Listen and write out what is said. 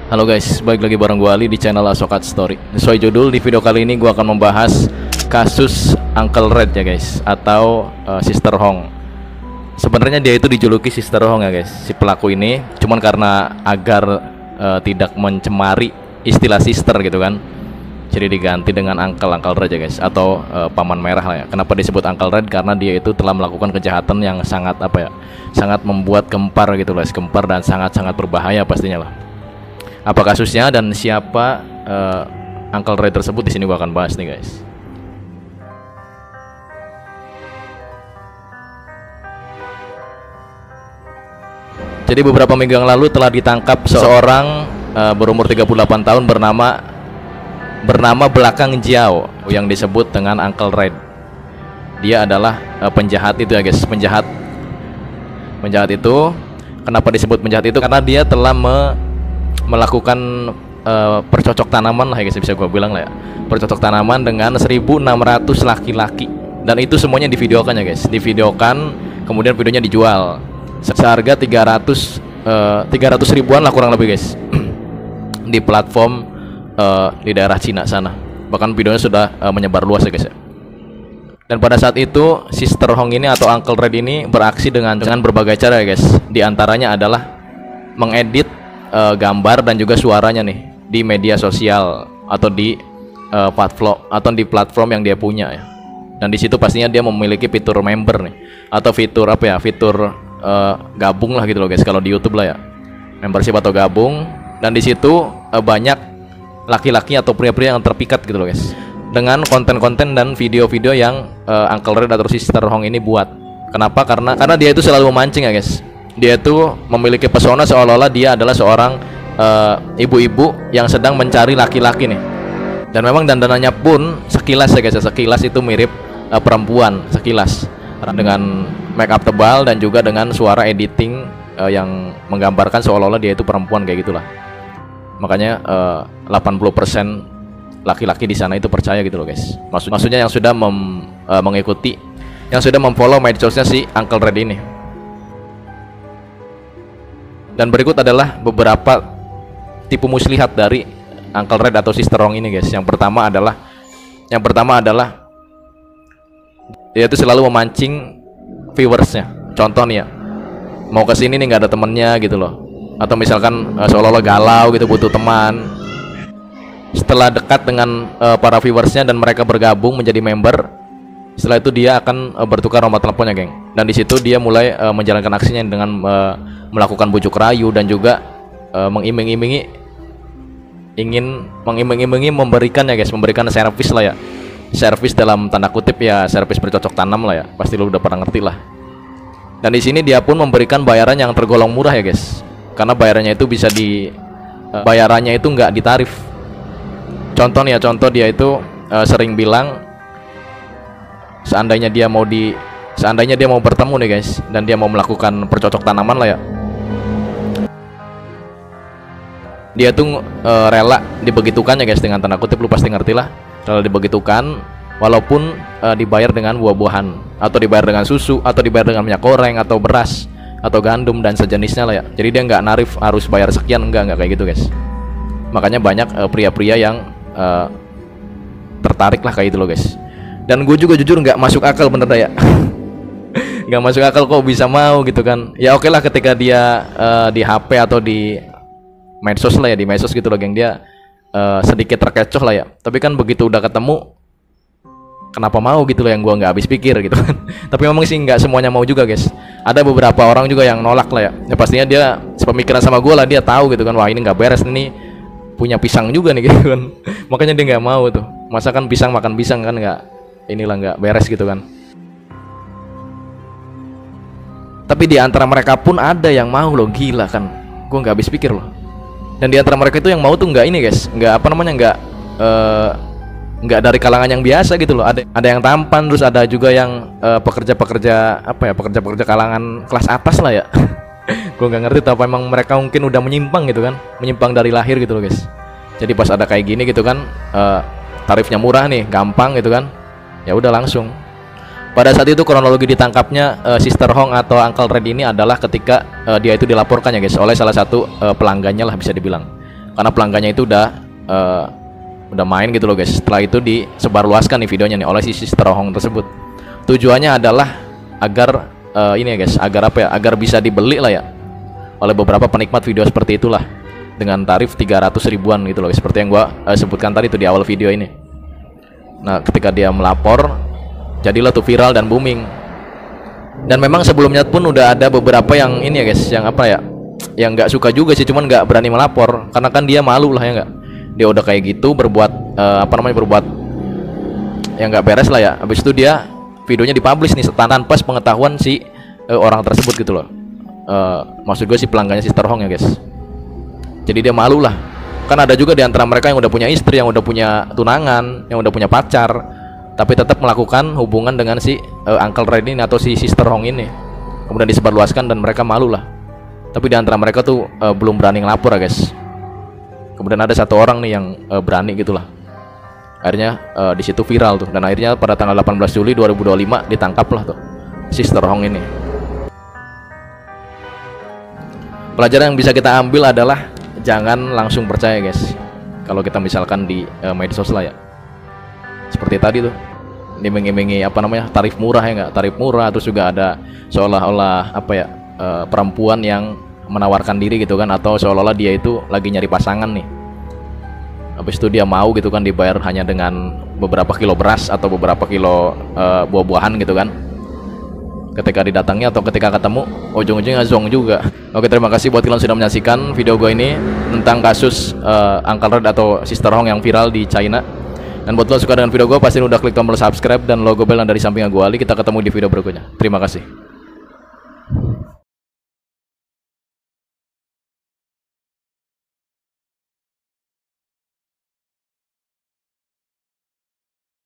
Halo guys, balik lagi bareng gue Ali di channel Asokat Story. Sesuai judul, di video kali ini gue akan membahas kasus Uncle Red ya guys, atau Sister Hong. Sebenarnya dia itu dijuluki Sister Hong ya guys, si pelaku ini. Cuman karena agar tidak mencemari istilah sister gitu kan, jadi diganti dengan Uncle Red ya guys, atau paman merah lah ya. Kenapa disebut Uncle Red? Karena dia itu telah melakukan kejahatan yang sangat sangat membuat gempar gitu guys, gempar dan sangat berbahaya pastinya lah. Apa kasusnya dan siapa Uncle Red tersebut, di sini gua akan bahas nih guys. Jadi beberapa minggu yang lalu telah ditangkap seorang berumur 38 tahun bernama Belakang Jiao yang disebut dengan Uncle Red. Dia adalah penjahat itu ya guys, penjahat itu. Kenapa disebut penjahat itu? Karena dia telah melakukan percocok tanaman lah ya guys, bisa gue bilang lah ya, percocok tanaman dengan 1.600 laki-laki, dan itu semuanya divideokan ya guys, divideokan, kemudian videonya dijual seharga 300 ribuan lah kurang lebih guys di platform di daerah Cina sana. Bahkan videonya sudah menyebar luas ya guys ya. Dan pada saat itu Sister Hong ini atau Uncle Red ini beraksi dengan berbagai cara ya guys. Di antaranya adalah mengedit gambar dan juga suaranya nih di media sosial atau di platform yang dia punya ya. Dan di situ pastinya dia memiliki fitur member nih, atau fitur fitur gabung lah gitu loh guys, kalau di YouTube lah ya, membership atau gabung. Dan di situ banyak laki-laki atau pria-pria yang terpikat gitu loh guys, dengan konten-konten dan video-video yang Uncle Red atau Sister Hong ini buat. Kenapa? Karena dia itu selalu memancing ya guys. Dia itu memiliki pesona seolah-olah dia adalah seorang ibu-ibu yang sedang mencari laki-laki nih. Dan memang dandanannya pun sekilas ya guys, sekilas itu mirip perempuan, sekilas, dengan make up tebal dan juga dengan suara editing yang menggambarkan seolah-olah dia itu perempuan kayak gitulah. Makanya 80% laki-laki di sana itu percaya gitu loh guys. Maksudnya yang sudah mengikuti, yang sudah memfollow medsosnya si Uncle Red ini. Dan berikut adalah beberapa tipu muslihat dari Uncle Red atau Sister Hong ini guys. Yang pertama adalah dia itu selalu memancing viewersnya. Contoh nih ya, mau kesini nih nggak ada temennya gitu loh, atau misalkan seolah-olah galau gitu, butuh teman. Setelah dekat dengan para viewersnya dan mereka bergabung menjadi member, setelah itu dia akan bertukar nomor teleponnya geng. Dan di situ dia mulai menjalankan aksinya dengan melakukan bujuk rayu dan juga mengiming-imingi memberikan ya guys, memberikan servis lah ya. Servis dalam tanda kutip ya, servis bercocok tanam lah ya, pasti lu udah pernah ngerti lah. Dan di sini dia pun memberikan bayaran yang tergolong murah ya guys, karena bayarannya itu bayarannya itu nggak ditarif. Contoh dia itu sering bilang seandainya dia mau bertemu nih guys, dan dia mau melakukan percocok tanaman lah ya, dia tuh rela dibegitukan ya guys, dengan tanda kutip, lu pasti ngerti lah, rela dibegitukan walaupun dibayar dengan buah-buahan, atau dibayar dengan susu, atau dibayar dengan minyak goreng, atau beras, atau gandum dan sejenisnya lah ya. Jadi dia nggak narif harus bayar sekian, nggak kayak gitu guys. Makanya banyak pria-pria yang tertarik lah kayak gitu loh guys. Dan gue juga jujur nggak masuk akal bener dah ya nggak masuk akal kok bisa mau gitu kan. Ya oke lah, ketika dia di HP atau di medsos lah ya, di medsos gitu loh geng, dia sedikit terkecoh lah ya. Tapi kan begitu udah ketemu, kenapa mau gitu loh, yang gua nggak habis pikir gitu kan tapi memang sih nggak semuanya mau juga guys. Ada beberapa orang juga yang nolak lah ya. Ya pastinya dia sepemikiran sama gua lah, dia tahu gitu kan, wah ini nggak beres, ini punya pisang juga nih gitu kan makanya dia nggak mau tuh. Masa kan pisang makan pisang kan, nggak beres gitu kan. Tapi di antara mereka pun ada yang mau loh, gila kan, gua nggak habis pikir loh. Dan di antara mereka itu yang mau tuh nggak ini guys, nggak dari kalangan yang biasa gitu loh. Ada yang tampan, terus ada juga yang pekerja kalangan kelas atas lah ya gue nggak ngerti tuh, apa emang mereka mungkin udah menyimpang gitu kan, menyimpang dari lahir gitu loh guys. Jadi pas ada kayak gini gitu kan, tarifnya murah nih, gampang gitu kan, ya udah langsung. Pada saat itu kronologi ditangkapnya Sister Hong atau Uncle Red ini adalah ketika dia itu dilaporkan ya guys oleh salah satu pelanggannya lah bisa dibilang. karena pelanggannya itu udah main gitu loh guys. Setelah itu disebarluaskan nih videonya nih oleh si Sister Hong tersebut. Tujuannya adalah agar ini ya guys, agar apa ya, agar bisa dibeli lah ya oleh beberapa penikmat video seperti itulah, dengan tarif 300 ribuan gitu loh, seperti yang gua sebutkan tadi tuh di awal video ini. Nah, ketika dia melapor, jadilah tuh viral dan booming. Dan memang sebelumnya pun udah ada beberapa yang ini ya guys, yang apa ya, yang nggak suka juga sih, cuman nggak berani melapor karena kan dia malu lah ya nggak. Dia udah kayak gitu berbuat berbuat yang nggak beres lah ya. Habis itu dia videonya dipublish nih tanpa pengetahuan si orang tersebut gitu loh. Maksud gue si pelanggannya Sister Hong ya guys. Jadi dia malu lah. Kan ada juga di antara mereka yang udah punya istri, yang udah punya tunangan, yang udah punya pacar, tapi tetap melakukan hubungan dengan si Uncle Red ini atau si Sister Hong ini. Kemudian disebarluaskan dan mereka malu lah. Tapi di antara mereka tuh belum berani ngelapor ya guys. Kemudian ada satu orang nih yang berani gitulah. Akhirnya di situ viral tuh, dan akhirnya pada tanggal 18 Juli 2025 ditangkaplah tuh Sister Hong ini. Pelajaran yang bisa kita ambil adalah jangan langsung percaya guys kalau kita misalkan di medsos lah ya. Seperti tadi tuh iming-imingi tarif murah ya nggak, tarif murah, terus juga ada seolah-olah perempuan yang menawarkan diri gitu kan, atau seolah-olah dia itu lagi nyari pasangan nih. Habis itu dia mau gitu kan dibayar hanya dengan beberapa kilo beras atau beberapa kilo buah-buahan gitu kan. Ketika didatangi atau ketika ketemu, ujung-ujungnya zong juga. Oke, terima kasih buat kalian sudah menyaksikan video gue ini tentang kasus Uncle Red atau Sister Hong yang viral di China. Dan buat lo suka dengan video gue, pasti udah klik tombol subscribe dan logo bell yang dari sampingnya gue Ali. Kita ketemu di video berikutnya. Terima kasih.